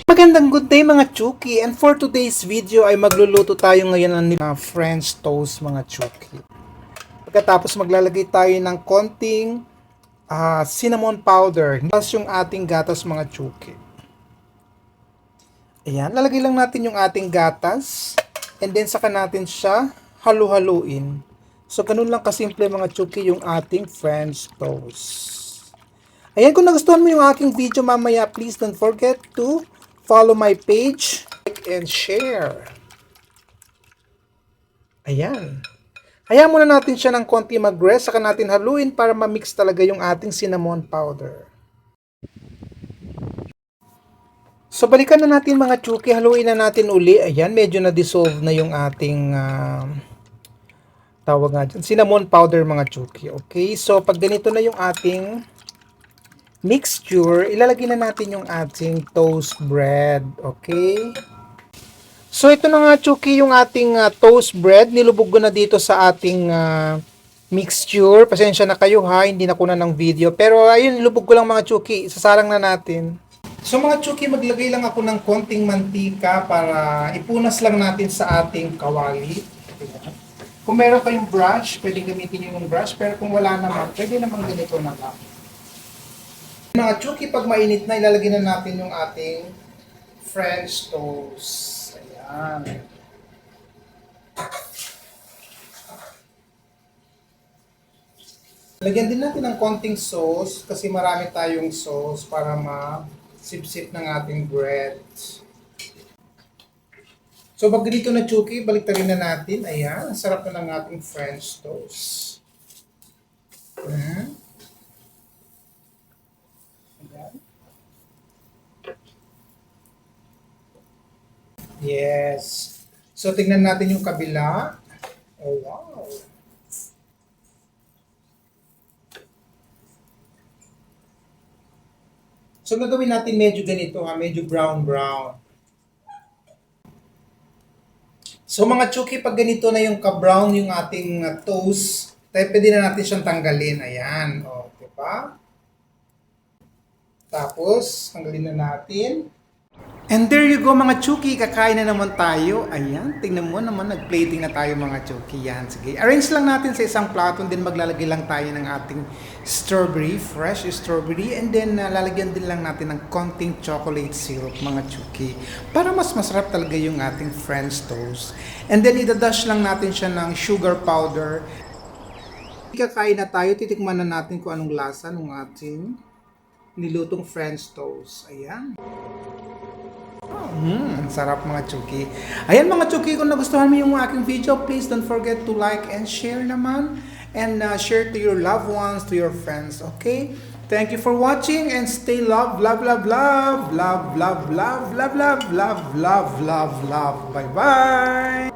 Magandang good day mga Chuki, and for today's video ay magluluto tayo ngayon ng French toast mga Chuki. Pagkatapos maglalagay tayo ng konting cinnamon powder, plus yung ating gatas mga Chuki. Ayan, lalagay lang natin yung ating gatas and then saka natin siya halu-haluin. So ganun lang kasimple mga Chuki yung ating French toast. Ayan, kung nagustuhan mo yung aking video mamaya, please don't forget to follow my page, like and share. Ayan. Hayaan muna natin siya ng konti mag-rest, saka natin haluin para ma-mix talaga yung ating cinnamon powder. So balikan na natin mga Chuki, haluin na natin uli. Ayan, medyo na-dissolve na yung ating tawag nga dyan, cinnamon powder mga Chuki. Okay, so pag ganito na yung ating mixture, ilalagay na natin yung ating toast bread. Okay? So ito na nga Chuki yung ating toast bread. Nilubog ko na dito sa ating mixture. Pasensya na kayo ha, hindi na kuna ng video. Pero ayun, nilubog ko lang mga Chuki. Isasalang na natin. So mga Chuki, maglagay lang ako ng konting mantika para ipunas lang natin sa ating kawali. Kung meron kayong brush, pwedeng gamitin yung brush. Pero kung wala naman, pwede naman ganito na lang. Mga Chuki, pag mainit na, ilalagay na natin yung ating French toast. Ayan. Lagyan din natin ng konting sauce kasi marami tayong sauce para ma-sip-sip ng ating bread. So pag ganito na Chuki, baliktarin na natin. Ayan, ang sarap na ng ating French toast. Ayan. Yes. So, tingnan natin yung kabila. Oh, wow. So, gagawin natin medyo ganito ha, medyo brown-brown. So, mga Chuki, pag ganito na yung ka-brown yung ating toast, pwede na natin siyang tanggalin. Ayan. O, diba? Tapos, tanggalin na natin. And there you go mga Chuki, kakain na naman tayo. Ayan, tingnan mo naman, nag-plating na tayo mga Chuki. Yan, sige. Arrange lang natin sa isang plato, then maglalagay lang tayo ng ating strawberry, fresh strawberry, and then lalagyan din lang natin ng konting chocolate syrup mga Chuki. Para mas masarap talaga yung ating French toast. And then idadash lang natin siya ng sugar powder. Kakain na tayo, titikman na natin kung anong lasa ng ating nilutong French toast. Ayan. Ang sarap mga Chuki. Ayan mga Chuki, kung nagustuhan mo yung aking video, please don't forget to like and share naman. And share to your loved ones, to your friends. Okay? Thank you for watching and stay love, love, love, love, love, love, love, love, love, love, love, love, love. Bye-bye!